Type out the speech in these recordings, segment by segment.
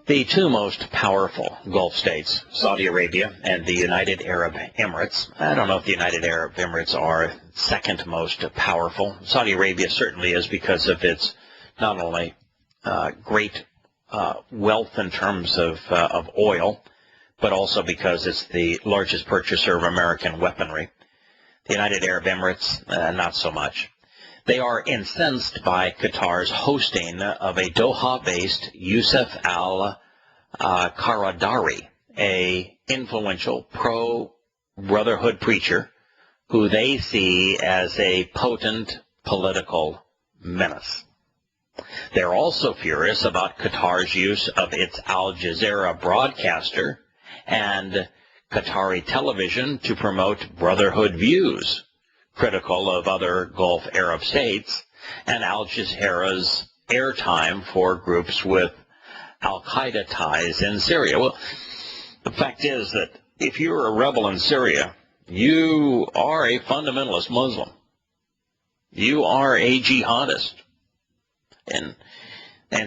The two most powerful Gulf states, Saudi Arabia and the United Arab Emirates. I don't know if the United Arab Emirates are second most powerful. Saudi Arabia certainly is because of its not only great wealth in terms of oil, but also because it's the largest purchaser of American weaponry. The United Arab Emirates, not so much. They are incensed by Qatar's hosting of a Doha-based Youssef al-Qaradari, a influential pro-brotherhood preacher who they see as a potent political menace. They're also furious about Qatar's use of its Al Jazeera broadcaster and Qatari television to promote brotherhood views, critical of other Gulf Arab states, and Al Jazeera's airtime for groups with al-Qaeda ties in Syria. Well, the fact is that if you're a rebel in Syria, you are a fundamentalist Muslim. You are a jihadist. And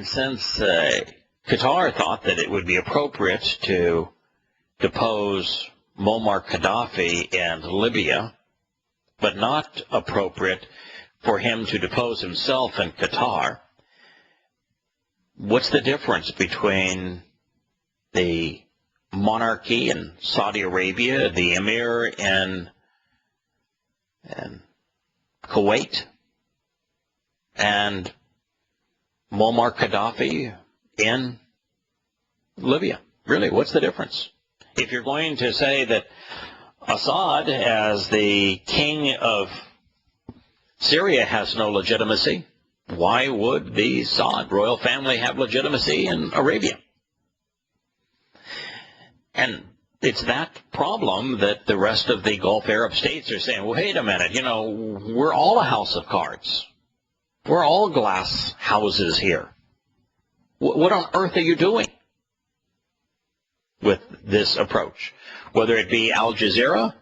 since Qatar thought that it would be appropriate to depose Muammar Gaddafi in Libya, but not appropriate for him to depose himself in Qatar, what's the difference between the monarchy in Saudi Arabia, the emir in Kuwait, and Muammar Gaddafi in Libya? Really, what's the difference? If you're going to say that Assad, as the king of Syria, has no legitimacy, why would the Saud royal family have legitimacy in Arabia? And it's that problem that the rest of the Gulf Arab states are saying, well, wait a minute, we're all a house of cards. We're all glass houses here. What on earth are you doing with this approach? Whether it be Al Jazeera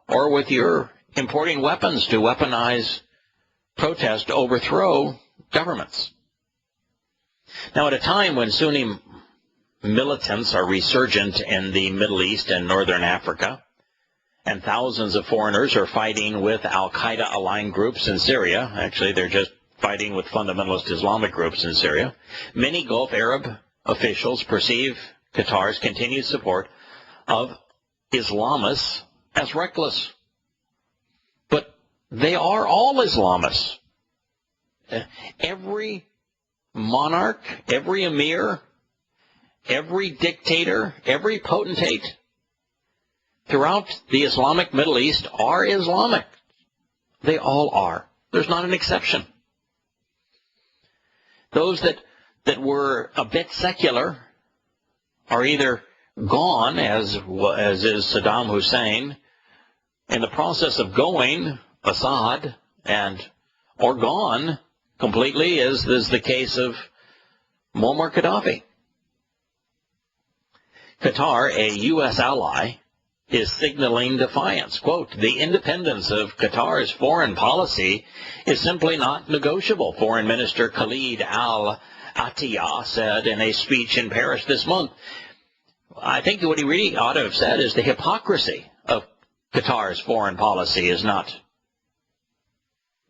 or with your importing weapons to weaponize protest to overthrow governments. Now, at a time when Sunni militants are resurgent in the Middle East and Northern Africa, and thousands of foreigners are fighting with al-Qaeda-aligned groups in Syria, actually they're just fighting with fundamentalist Islamic groups in Syria, many Gulf Arab officials perceive Qatar's continued support of Islamists as reckless. But they are all Islamists. Every monarch, every emir, every dictator, every potentate throughout the Islamic Middle East are Islamic. They all are. There's not an exception. Those that were a bit secular are either gone, as is Saddam Hussein, in the process of going, Assad, or gone completely, as is the case of Muammar Gaddafi. Qatar, a U.S. ally, is signaling defiance. Quote, the independence of Qatar's foreign policy is simply not negotiable, Foreign Minister Khalid al-Attiyah said in a speech in Paris this month. I think what he really ought to have said is the hypocrisy of Qatar's foreign policy is not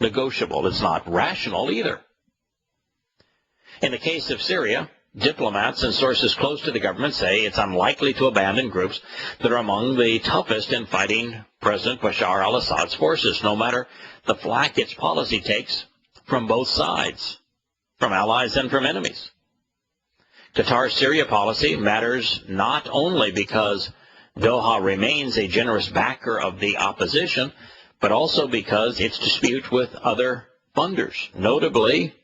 negotiable. It's not rational either. In the case of Syria, diplomats and sources close to the government say it's unlikely to abandon groups that are among the toughest in fighting President Bashar al-Assad's forces, no matter the flack its policy takes from both sides, from allies and from enemies. Qatar's Syria policy matters not only because Doha remains a generous backer of the opposition, but also because its dispute with other funders, notably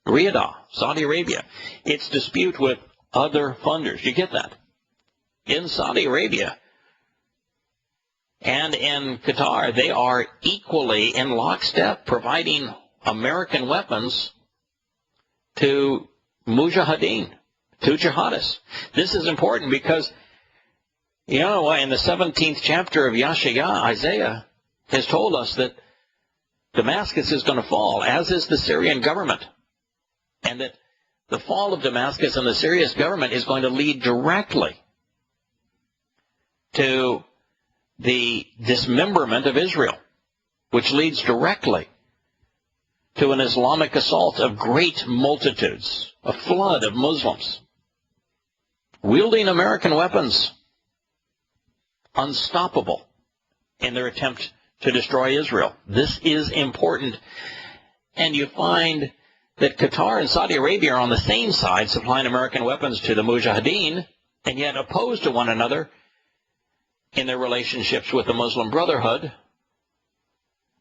Riyadh, Saudi Arabia, its dispute with other funders. You get that? In Saudi Arabia and in Qatar, they are equally in lockstep providing American weapons to mujahideen, to jihadists. This is important because, in the 17th chapter of Yahowah, Isaiah has told us that Damascus is going to fall, as is the Syrian government, and that the fall of Damascus and the Syrian government is going to lead directly to the dismemberment of Israel, which leads directly to an Islamic assault of great multitudes, a flood of Muslims, wielding American weapons, unstoppable in their attempt to destroy Israel. This is important. And you find that Qatar and Saudi Arabia are on the same side, supplying American weapons to the Mujahideen, and yet opposed to one another in their relationships with the Muslim Brotherhood,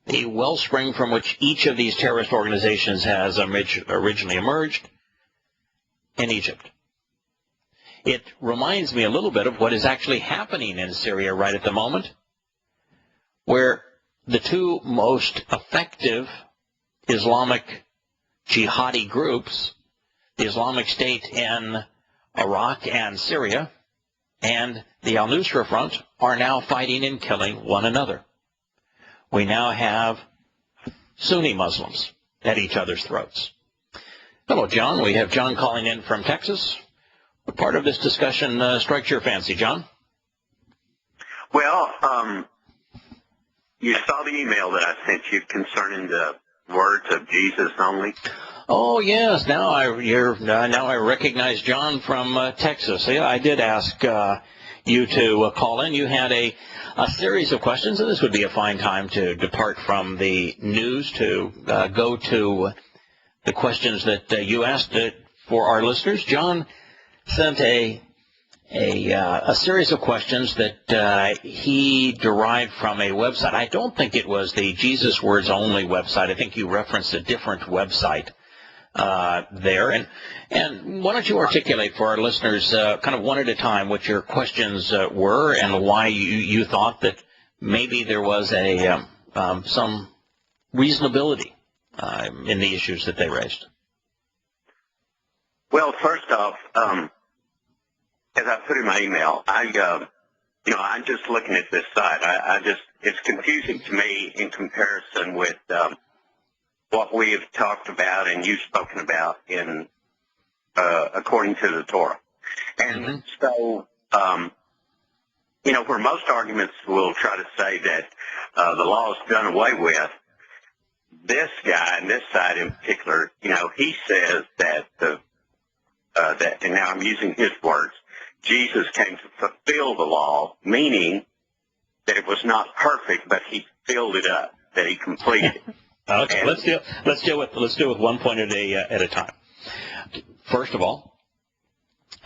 the wellspring from which each of these terrorist organizations has originally emerged in Egypt. It reminds me a little bit of what is actually happening in Syria right at the moment, where the two most effective Islamic jihadi groups, the Islamic State in Iraq and Syria, and the al-Nusra Front, are now fighting and killing one another. We now have Sunni Muslims at each other's throats. Hello, John. We have John calling in from Texas. What part of this discussion strikes your fancy, John? Well, you saw the email that I sent you concerning the words of Jesus only. Oh yes, now I recognize John from Texas. Yeah, I did ask you to call in. You had a series of questions, and this would be a fine time to depart from the news to go to the questions that you asked for our listeners. John sent a series of questions that he derived from a website. I don't think it was the Jesus Words Only website. I think you referenced a different website there. And why don't you articulate for our listeners kind of one at a time what your questions were and why you thought that maybe there was some reasonability in the issues that they raised. Well, first off, as I put in my email, I'm just looking at this site. It's confusing to me in comparison with what we have talked about and you've spoken about in according to the Torah. And so, where most arguments will try to say that the law is done away with, this guy and this side in particular, he says that and now I'm using his words, Jesus came to fulfill the law, meaning that it was not perfect, but he filled it up, that he completed it. Okay, and let's deal with one point at a time. First of all,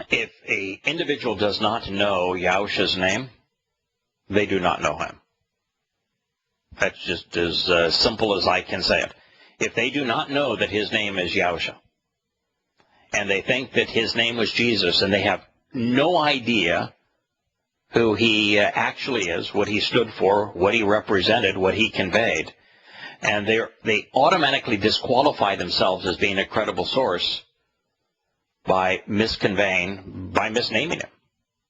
if an individual does not know Yahushua's name, they do not know him. That's just as simple as I can say it. If they do not know that his name is Yahushua, and they think that his name was Jesus, and they have no idea who he actually is, what he stood for, what he represented, what he conveyed, and they automatically disqualify themselves as being a credible source by misnaming him.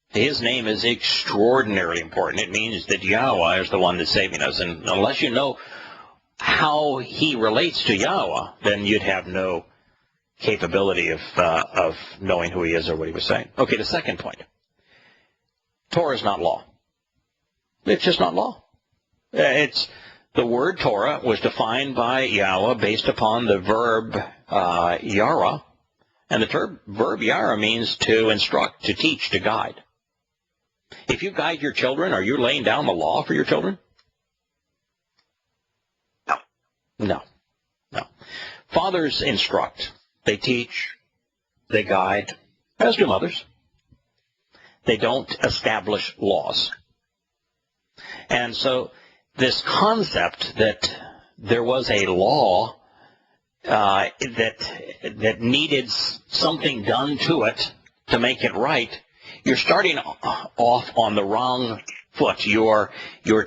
His name is extraordinarily important. It means that Yahowah is the one that's saving us, and unless you know how he relates to Yahowah, then you'd have no capability of knowing who he is or what he was saying. Okay, the second point. Torah is not law. It's just not law. The word Torah was defined by Yahowah based upon the verb yara, and the verb yara means to instruct, to teach, to guide. If you guide your children, are you laying down the law for your children? No. Fathers instruct. They teach, they guide, as do mothers. They don't establish laws. And so this concept that there was a law that needed something done to it to make it right, you're starting off on the wrong foot. You're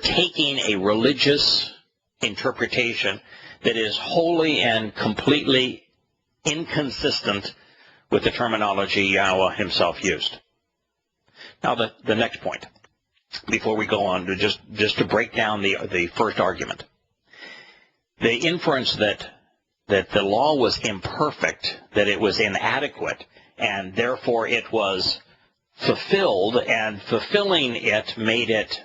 taking a religious interpretation that is wholly and completely inconsistent with the terminology Yahowah himself used. Now the next point, before we go on, to just to break down the first argument. The inference that that the law was imperfect, that it was inadequate, and therefore it was fulfilled, and fulfilling it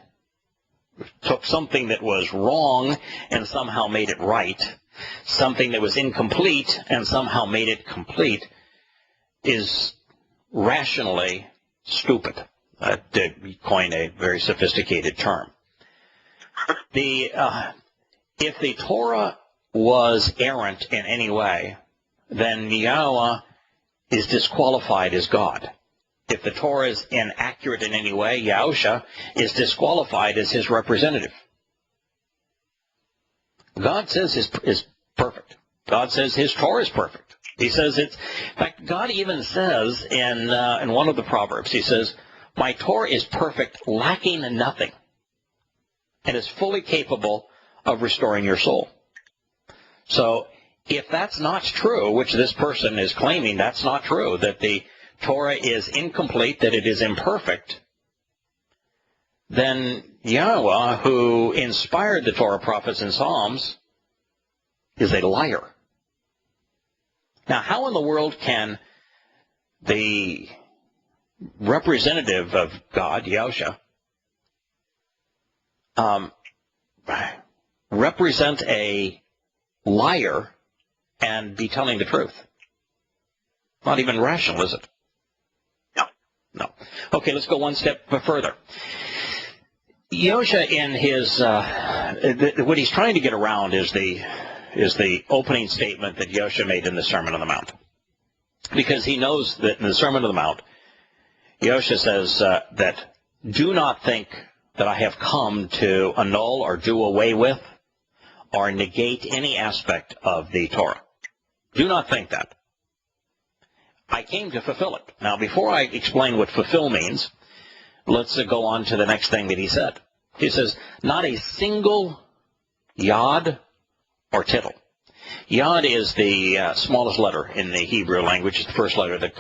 took something that was wrong and somehow made it right, something that was incomplete and somehow made it complete, is rationally stupid, to coin a very sophisticated term. If the Torah was errant in any way, then Yahowah is disqualified as God. If the Torah is inaccurate in any way, Yahusha is disqualified as his representative. God says is perfect. God says his Torah is perfect. He says it's, in fact, God even says in one of the Proverbs, he says, my Torah is perfect, lacking nothing, and is fully capable of restoring your soul. So if that's not true, which this person is claiming that's not true, that the Torah is incomplete, that it is imperfect, then Yahowah, who inspired the Torah, prophets, and Psalms, is a liar. Now, how in the world can the representative of God, Yahusha, represent a liar and be telling the truth? Not even rational, is it? No. Okay, let's go one step further. Yahusha, in his, what he's trying to get around is the opening statement that Yahusha made in the Sermon on the Mount. Because he knows that in the Sermon on the Mount, Yahusha says that do not think that I have come to annul or do away with or negate any aspect of the Torah. Do not think that. I came to fulfill it. Now, before I explain what fulfill means, let's go on to the next thing that he said. He says, not a single yod or tittle. Yod is the smallest letter in the Hebrew language. It's the first letter that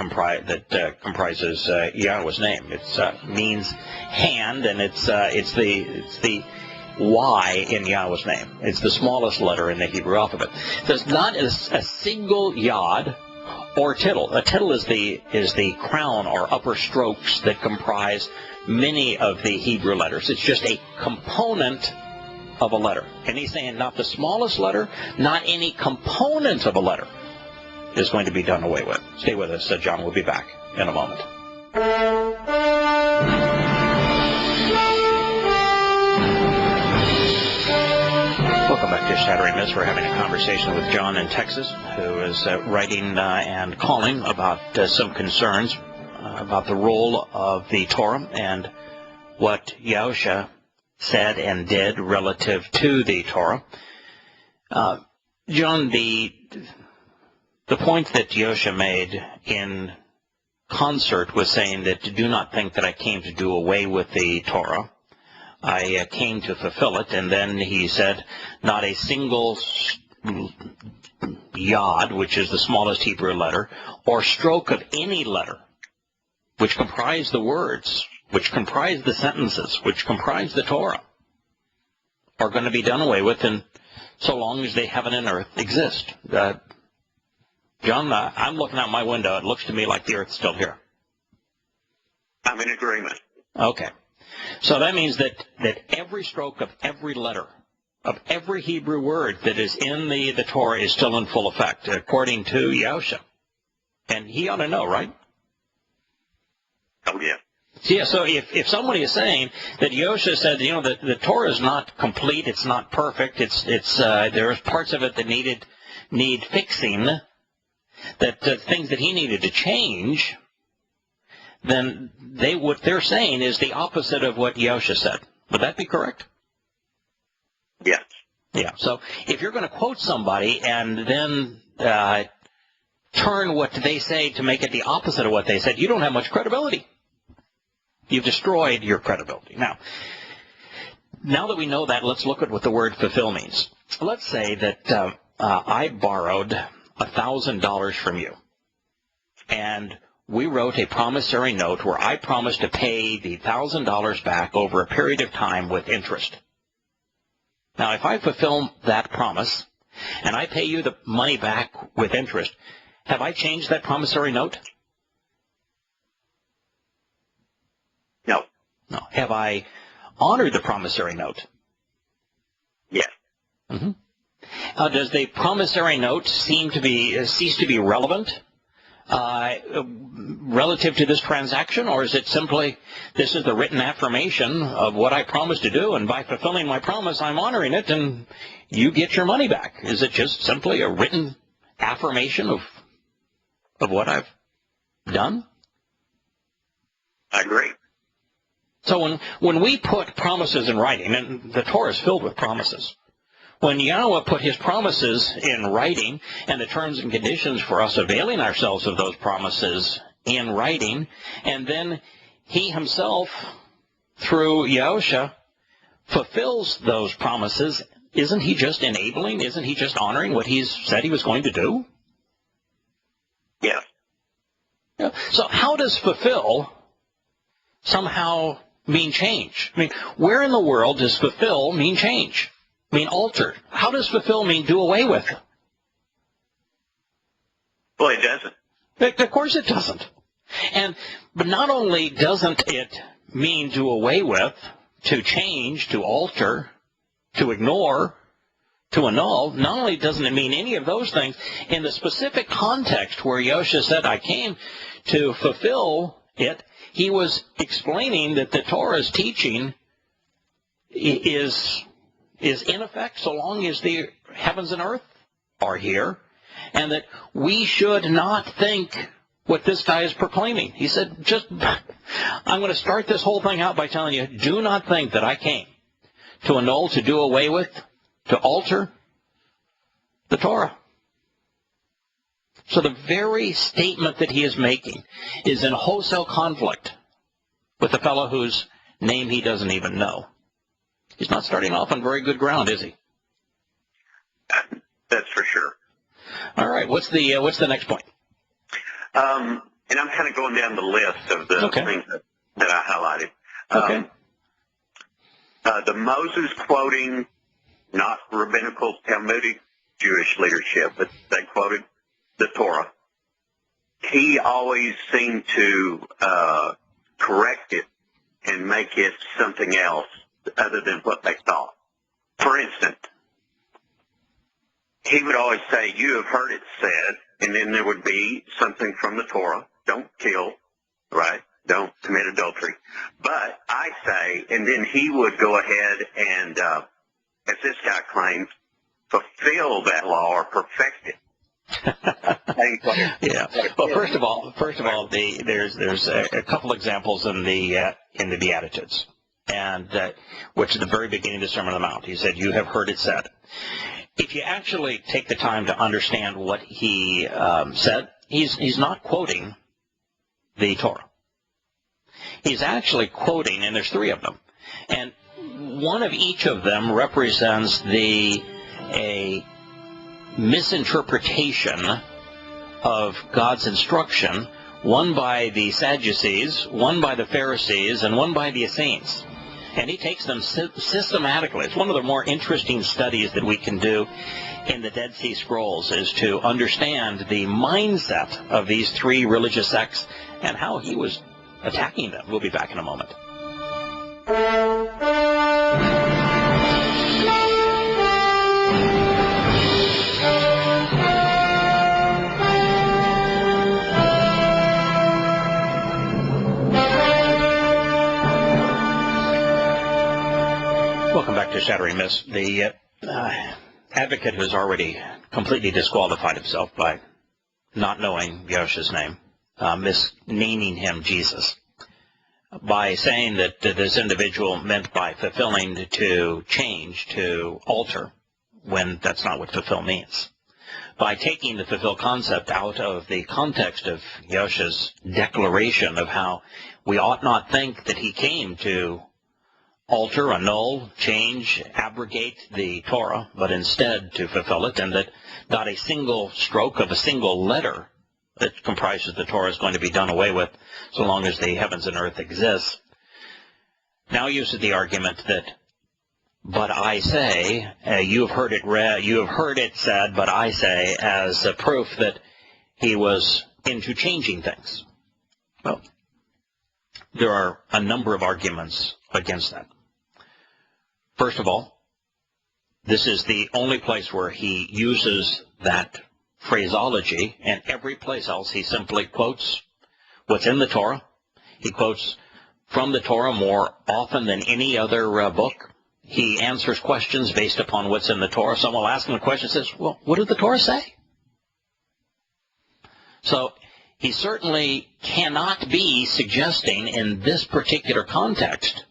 comprises Yahweh's name. It means hand, and it's the Y in Yahweh's name. It's the smallest letter in the Hebrew alphabet. It says, not a single yod or tittle. A tittle is the crown or upper strokes that comprise many of the Hebrew letters. It's just a component of a letter. And he's saying not the smallest letter, not any component of a letter is going to be done away with. Stay with us. John will be back in a moment. Welcome back to Shattering Myths. We're having a conversation with John in Texas, who is writing and calling about some concerns about the role of the Torah and what Yahusha said and did relative to the Torah. John, the point that Yahusha made in concert with saying that do not think that I came to do away with the Torah, I came to fulfill it, and then he said not a single yod, which is the smallest Hebrew letter, or stroke of any letter, which comprise the words, which comprise the sentences, which comprise the Torah, are going to be done away with, and so long as the heaven and earth exist. John, I'm looking out my window. It looks to me like the earth's still here. I'm in agreement. Okay. So that means that every stroke of every letter, of every Hebrew word that is in the Torah is still in full effect, according to Yahusha. And he ought to know, right? Oh, yeah. Yeah, so if somebody is saying that Yahusha said, that the Torah is not complete, it's not perfect, there's parts of it that need fixing, that things that he needed to change, then what they're saying is the opposite of what Yahusha said. Would that be correct? Yes. Yeah. So if you're going to quote somebody and then turn what they say to make it the opposite of what they said, you don't have much credibility. You've destroyed your credibility. Now that we know that, let's look at what the word fulfill means. Let's say that I borrowed $1,000 from you, and we wrote a promissory note where I promised to pay the $1,000 back over a period of time with interest. Now, if I fulfill that promise, and I pay you the money back with interest, have I changed that promissory note? No. No. Have I honored the promissory note? Yes. Mm-hmm. Does the promissory note cease to be relevant relative to this transaction, or is it simply, this is the written affirmation of what I promised to do, and by fulfilling my promise, I'm honoring it, and you get your money back? Is it just simply a written affirmation of what I've done? I agree. So when we put promises in writing, and the Torah is filled with promises, when Yahowah put his promises in writing and the terms and conditions for us availing ourselves of those promises in writing, and then he himself, through Yahushua, fulfills those promises, isn't he just enabling, isn't he just honoring what he's said he was going to do? Yes. Yeah. So how does fulfill somehow mean change? I mean, where in the world does fulfill mean change? Mean alter? How does fulfill mean do away with? Well, it doesn't. Of course it doesn't. But not only doesn't it mean do away with, to change, to alter, to ignore, to annul, not only doesn't it mean any of those things, in the specific context where Yahushua said, I came to fulfill it, he was explaining that the Torah's teaching is in effect so long as the heavens and earth are here, and that we should not think what this guy is proclaiming. He said, I'm going to start this whole thing out by telling you, do not think that I came to annul, to do away with, to alter the Torah. So the very statement that he is making is in wholesale conflict with a fellow whose name he doesn't even know. He's not starting off on very good ground, is he? That's for sure. All right. What's the next point? And I'm kind of going down the list of the things that I highlighted. The Moses quoting, not rabbinical Talmudic Jewish leadership, but they quoted the Torah. He always seemed to correct it and make it something else other than what they thought. For instance, he would always say, you have heard it said, and then there would be something from the Torah, don't kill, right? Don't commit adultery. But I say, and then he would go ahead and, as this guy claims, fulfill that law or perfect it. Yeah. Well, first of all, there's a couple examples in the Beatitudes, and which is the very beginning of the Sermon on the Mount. He said, "You have heard it said." If you actually take the time to understand what he said, he's not quoting the Torah. He's actually quoting, and there's three of them, and one of each of them represents a misinterpretation of God's instruction, one by the Sadducees, one by the Pharisees, and one by the Essenes. And he takes them systematically. It's one of the more interesting studies that we can do in the Dead Sea Scrolls, is to understand the mindset of these three religious sects and how he was attacking them. We'll be back in a moment. Welcome back to Shattering Myths. The advocate has already completely disqualified himself by not knowing Yahushua's name, misnaming him Jesus, by saying that this individual meant by fulfilling to change, to alter, when that's not what fulfill means. By taking the fulfill concept out of the context of Yahushua's declaration of how we ought not think that he came to alter, annul, change, abrogate the Torah, but instead to fulfill it, and that not a single stroke of a single letter that comprises the Torah is going to be done away with so long as the heavens and earth exist. Now uses the argument that but I say, you have heard it read, you have heard it said, but I say, as a proof that he was into changing things. Well, there are a number of arguments against that. First of all, this is the only place where he uses that phraseology, and every place else he simply quotes what's in the Torah. He quotes from the Torah more often than any other book. He answers questions based upon what's in the Torah. Someone will ask him a question and says, well, what did the Torah say? So he certainly cannot be suggesting in this particular context,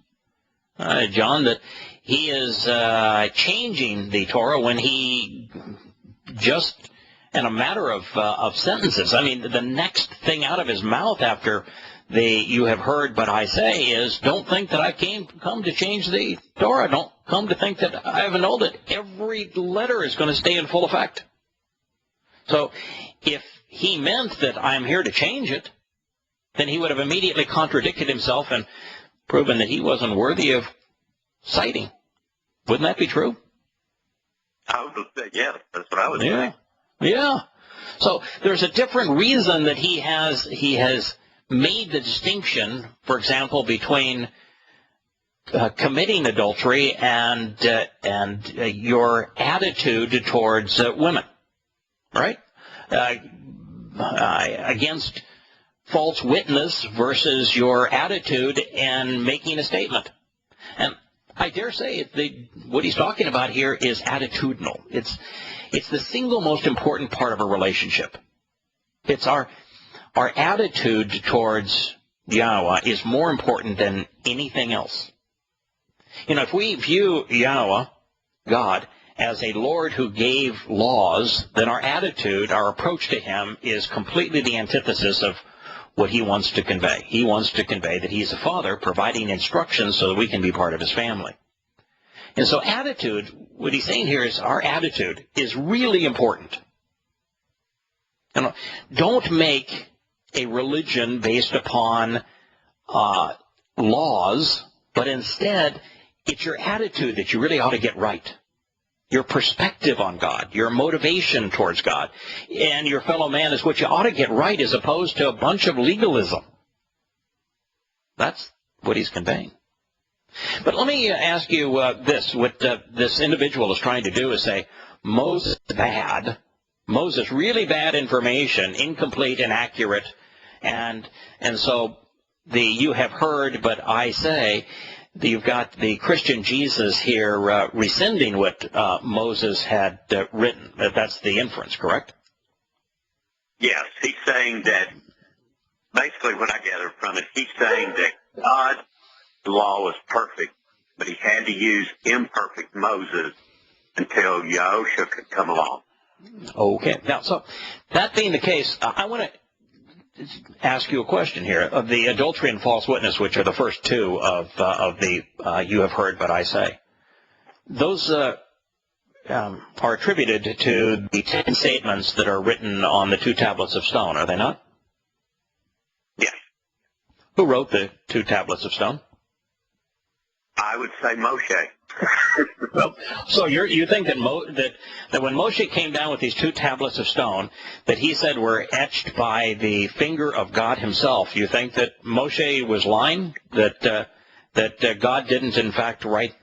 John, that he is changing the Torah when he just, in a matter of sentences, I mean, the next thing out of his mouth after you have heard, but I say, is don't think that I've come to change the Torah. Don't come to think that I have annulled it. Every letter is going to stay in full effect. So if he meant that I'm here to change it, then he would have immediately contradicted himself and proven that he wasn't worthy of citing. Wouldn't that be true? I would say, yeah, that's what I would say. Yeah. So there's a different reason that he has made the distinction, for example, between committing adultery and your attitude towards women, right? Against false witness versus your attitude and making a statement. And I dare say what he's talking about here is attitudinal. It's the single most important part of a relationship. It's our attitude towards Yahowah is more important than anything else. You know, if we view Yahowah, God, as a Lord who gave laws, then our attitude, our approach to him is completely the antithesis of what he wants to convey. He wants to convey that he's a father providing instructions so that we can be part of his family. And so attitude, what he's saying here is our attitude is really important. You know, don't make a religion based upon laws, but instead it's your attitude that you really ought to get right. Your perspective on God, your motivation towards God, and your fellow man is what you ought to get right as opposed to a bunch of legalism. That's what he's conveying. But let me ask you this. What this individual is trying to do is say, Moses bad. Moses, really bad information, incomplete, inaccurate. And so you have heard, but I say, you've got the Christian Jesus here rescinding what Moses had written. That's the inference, correct? Yes, he's saying that, basically what I gather from it, he's saying that God's law was perfect, but he had to use imperfect Moses until Yahowah could come along. Okay. Now, so that being the case, I want to ask you a question here. Of the adultery and false witness, which are the first two of the you have heard, but I say, those are attributed to the 10 statements that are written on the 2 tablets of stone, are they not? Yes. Who wrote the 2 tablets of stone? I would say Moshe. Well, so you think that when Moshe came down with these 2 tablets of stone that he said were etched by the finger of God himself, you think that Moshe was lying? That God didn't in fact write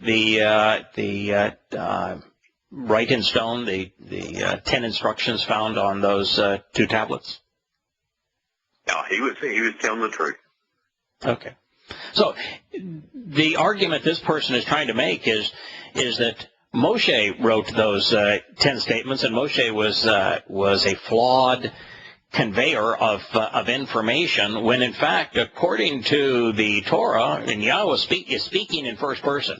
write in stone the 10 instructions found on those 2 tablets? No, he was telling the truth. Okay. So the argument this person is trying to make is that Moshe wrote those 10 statements, and Moshe was a flawed conveyor of information, when in fact, according to the Torah, and Yahowah is speaking in first person,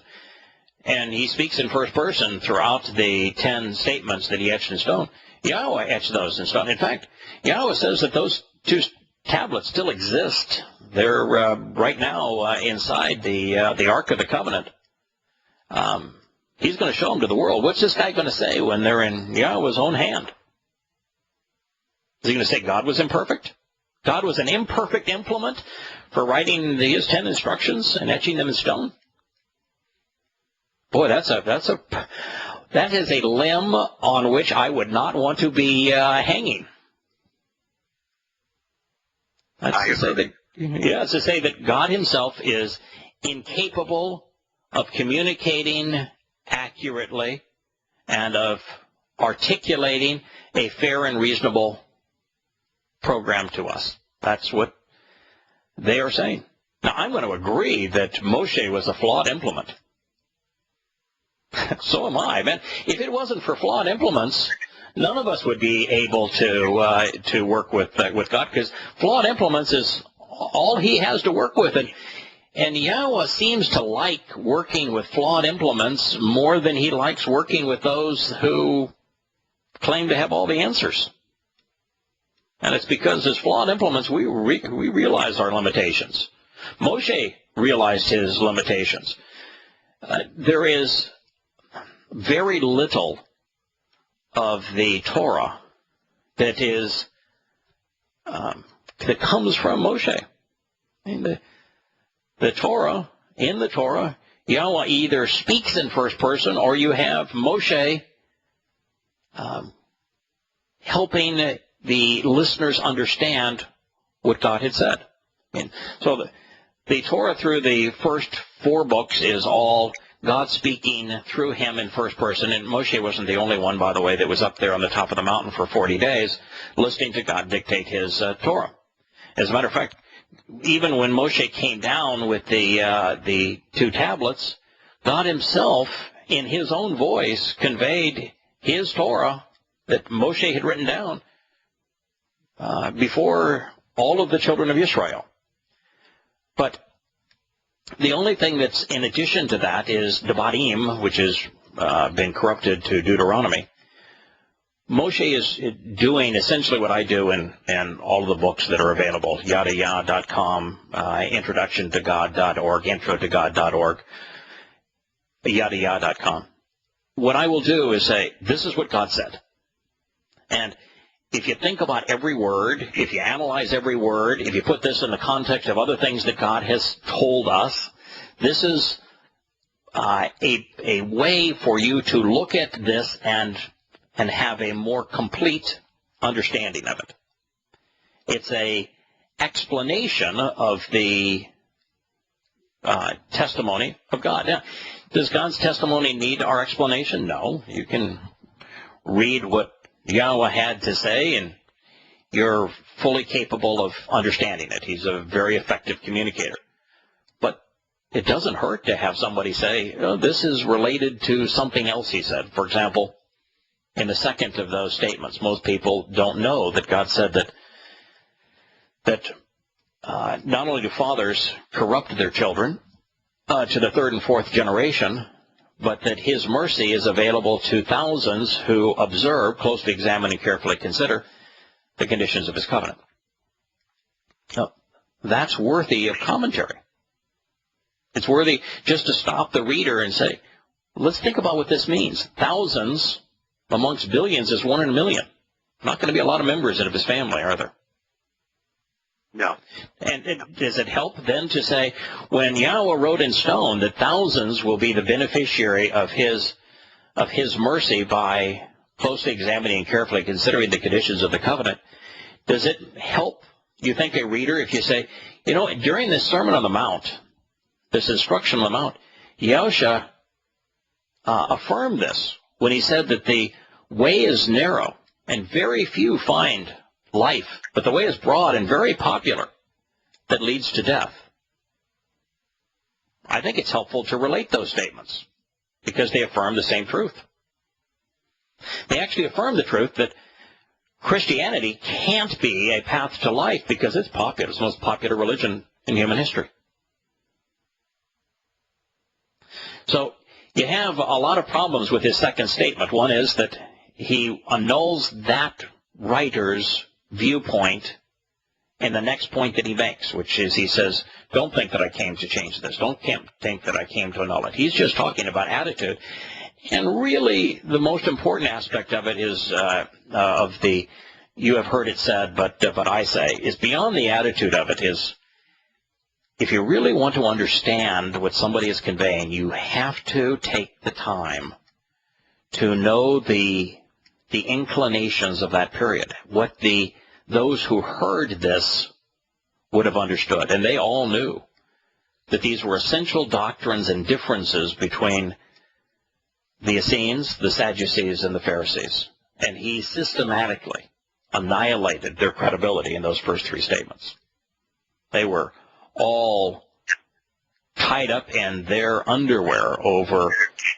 and he speaks in first person throughout the 10 statements that he etched in stone. Yahowah etched those in stone. In fact, Yahowah says that those 2 tablets still exist. They're right now inside the Ark of the Covenant. He's going to show them to the world. What's this guy going to say when they're in Yahowah's own hand? Is he going to say God was imperfect? God was an imperfect implement for writing his 10 instructions and etching them in stone? Boy, that is a limb on which I would not want to be hanging. That's to say that God himself is incapable of communicating accurately and of articulating a fair and reasonable program to us. That's what they are saying. Now, I'm going to agree that Moshe was a flawed implement. So am I. Man, if it wasn't for flawed implements, none of us would be able to work with God, because flawed implements is all he has to work with. And Yahowah seems to like working with flawed implements more than he likes working with those who claim to have all the answers. And it's because as flawed implements, we realize our limitations. Moshe realized his limitations. There is very little of the Torah that comes from Moshe. I mean, the Torah, Yahowah either speaks in first person, or you have Moshe helping the listeners understand what God had said. And so the Torah through the first 4 books is all God speaking through him in first person. And Moshe wasn't the only one, by the way, that was up there on the top of the mountain for 40 days listening to God dictate his Torah. As a matter of fact, even when Moshe came down with the 2 tablets, God himself, in his own voice, conveyed his Torah that Moshe had written down before all of the children of Israel. But the only thing that's in addition to that is Devarim, which has been corrupted to Deuteronomy. Moshe is doing essentially what I do in all of the books that are available, yadayah.com, introductiontogod.org, introtogod.org, yadayah.com. What I will do is say, this is what God said. And if you think about every word, if you analyze every word, if you put this in the context of other things that God has told us, this is a way for you to look at this and have a more complete understanding of it. It's a explanation of the testimony of God. Now, does God's testimony need our explanation? No. You can read what Yahowah had to say, and you're fully capable of understanding it. He's a very effective communicator. But it doesn't hurt to have somebody say, oh, this is related to something else he said. For example, in the second of those statements, most people don't know that God said that not only do fathers corrupt their children to the 3rd and 4th generation, but that his mercy is available to thousands who observe, closely examine, and carefully consider the conditions of his covenant. Now, that's worthy of commentary. It's worthy just to stop the reader and say, let's think about what this means. Thousands amongst billions is 1 in a million. Not going to be a lot of members of his family, are there? No. And does it help then to say, when Yahowah wrote in stone that thousands will be the beneficiary of his mercy by closely examining and carefully considering the conditions of the covenant, does it help, you think, a reader if you say, you know, during this Sermon on the Mount, this instruction on the Mount, Yahushua affirmed this when he said that the way is narrow and very few find life, but the way is broad and very popular that leads to death. I think it's helpful to relate those statements because they affirm the same truth. They actually affirm the truth that Christianity can't be a path to life because it's popular. It's the most popular religion in human history. So you have a lot of problems with his second statement. One is that he annuls that writer's viewpoint in the next point that he makes, which is he says, don't think that I came to change this. Don't think that I came to annul it. He's just talking about attitude. And really, the most important aspect of it is of the, you have heard it said, but I say, is beyond the attitude of it is if you really want to understand what somebody is conveying, you have to take the time to know the inclinations of that period, what those who heard this would have understood. And they all knew that these were essential doctrines and differences between the Essenes, the Sadducees, and the Pharisees. And he systematically annihilated their credibility in those first three statements. They were all tied up in their underwear over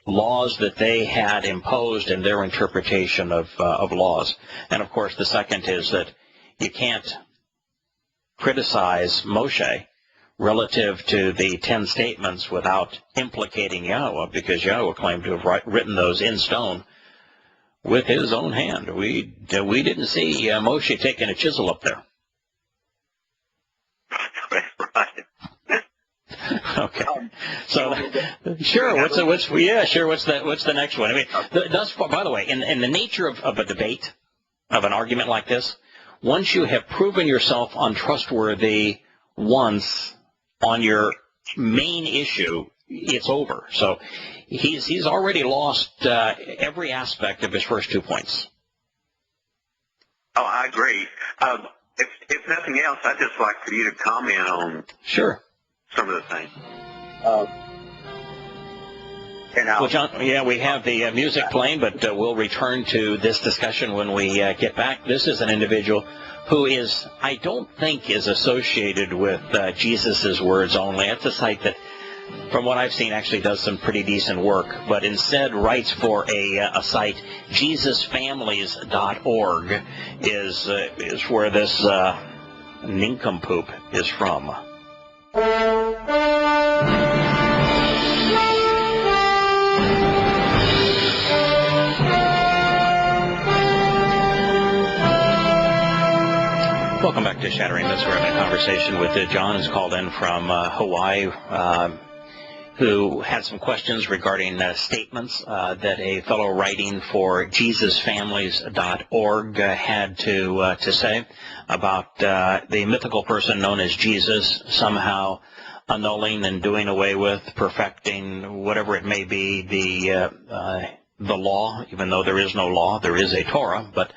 laws that they had imposed in their interpretation of laws. And of course, the second is that you can't criticize Moshe relative to the 10 statements without implicating Yahowah, because Yahowah claimed to have written those in stone with his own hand. We didn't see Moshe taking a chisel up there. Okay. So, sure. What's the next one? I mean, by the way, in the nature of a debate, of an argument like this, once you have proven yourself untrustworthy once on your main issue, it's over. So he's already lost every aspect of his first 2 points. Oh, I agree. If nothing else, I'd just like for you to comment on some of the things. Well, John, we have the music playing, but we'll return to this discussion when we get back. This is an individual who I don't think is associated with Jesus' words only. It's a site that, from what I've seen, actually does some pretty decent work, but instead writes for a site, JesusFamilies.org is where this nincompoop is from. Welcome back to Shattering Myths. We're having a conversation with John, who's called in from Hawaii, who had some questions regarding statements that a fellow writing for JesusFamilies.org had to say about the mythical person known as Jesus somehow annulling and doing away with, perfecting, whatever it may be, the law. Even though there is no law, there is a Torah, but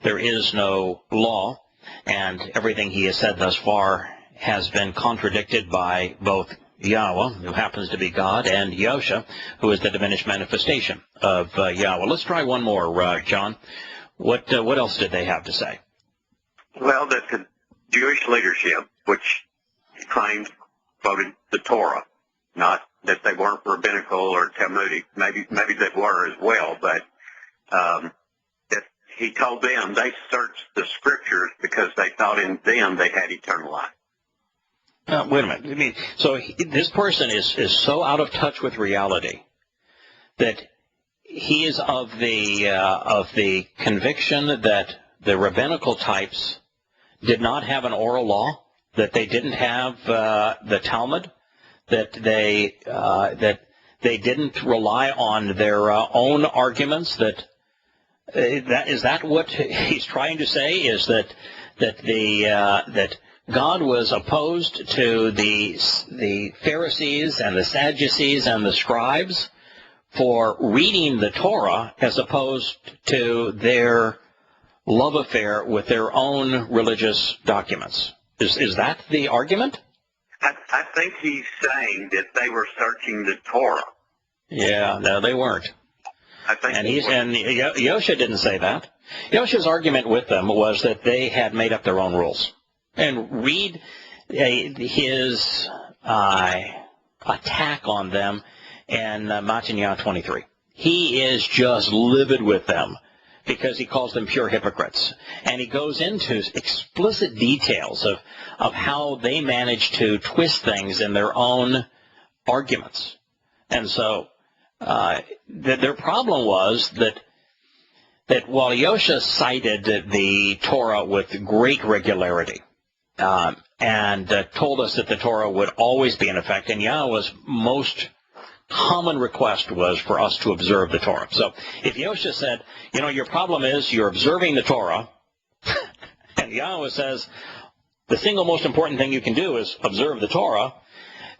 there is no law. And everything he has said thus far has been contradicted by both Yahowah, who happens to be God, and Yosha, who is the diminished manifestation of Yahowah. Let's try one more, John. What else did they have to say? Well, that the Jewish leadership, which claimed, quoted the Torah, not that they weren't rabbinical or Talmudic, maybe they were as well, but he told them they searched the scriptures because they thought in them they had eternal life. Wait a minute. I mean, so this person is so out of touch with reality that he is of the conviction that the rabbinical types did not have an oral law, that they didn't have the Talmud, that they didn't rely on their own arguments, that is that what he's trying to say? Is that God was opposed to the Pharisees and the Sadducees and the scribes for reading the Torah as opposed to their love affair with their own religious documents? Is that the argument? I think he's saying that they were searching the Torah. Yeah, no, they weren't. And Yosha didn't say that. Yosha's argument with them was that they had made up their own rules. And read his attack on them in Matanya 23. He is just livid with them because he calls them pure hypocrites. And he goes into explicit details of how they manage to twist things in their own arguments. And so their problem was that while Yosha cited the Torah with great regularity and told us that the Torah would always be in effect, and Yahowah's most common request was for us to observe the Torah. So if Yosha said, your problem is you're observing the Torah, and Yahowah says, the single most important thing you can do is observe the Torah,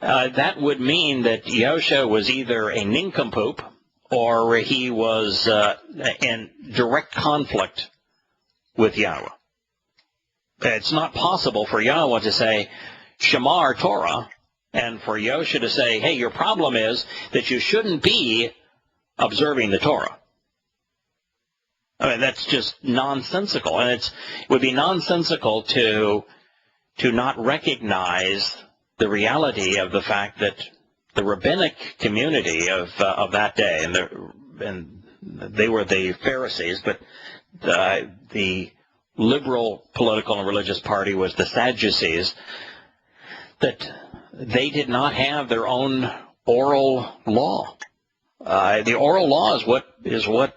that would mean that Yahusha was either a nincompoop or he was in direct conflict with Yahowah. It's not possible for Yahowah to say, Shamar Torah, and for Yahusha to say, hey, your problem is that you shouldn't be observing the Torah. I mean, that's just nonsensical. And it would be nonsensical to not recognize the reality of the fact that the rabbinic community of that day, and they were the Pharisees, but the liberal political and religious party was the Sadducees, that they did not have their own oral law. The oral law is what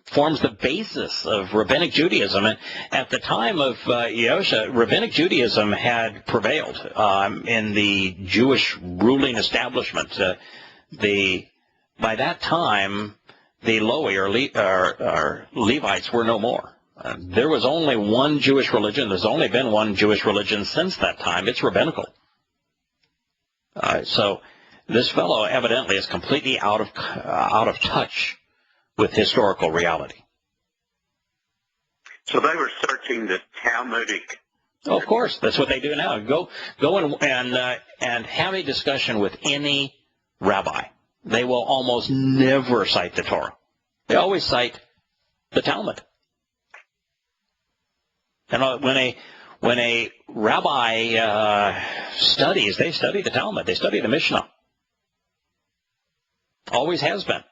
forms the basis of Rabbinic Judaism. And at the time of Yahusha, Rabbinic Judaism had prevailed in the Jewish ruling establishment. By that time, the Lowy or Levites were no more. There was only one Jewish religion. There's only been one Jewish religion since that time. It's rabbinical. So this fellow evidently is completely out of touch with historical reality. So they were searching the Talmudic. Oh, of course, that's what they do now. Go and have a discussion with any rabbi. They will almost never cite the Torah. They always cite the Talmud. And when a rabbi studies, they study the Talmud. They study the Mishnah. Always has been.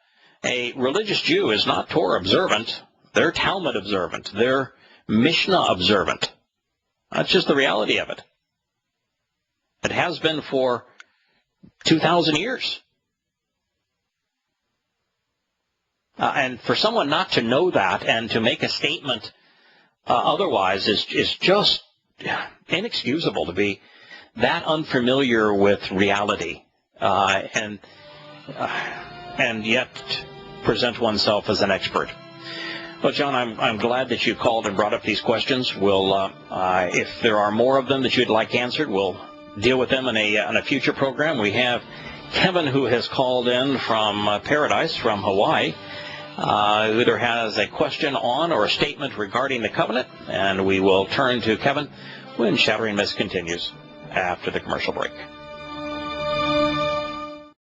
A religious Jew is not Torah observant. They're Talmud observant. They're Mishnah observant. That's just the reality of it. It has been for 2,000 years. And for someone not to know that and to make a statement otherwise is just inexcusable, to be that unfamiliar with reality and yet present oneself as an expert. Well, John, I'm glad that you called and brought up these questions. We'll, if there are more of them that you'd like answered, we'll deal with them in a future program. We have Kevin, who has called in from Paradise, from Hawaii, who either has a question on or a statement regarding the covenant, and we will turn to Kevin when Shattering Myths continues after the commercial break.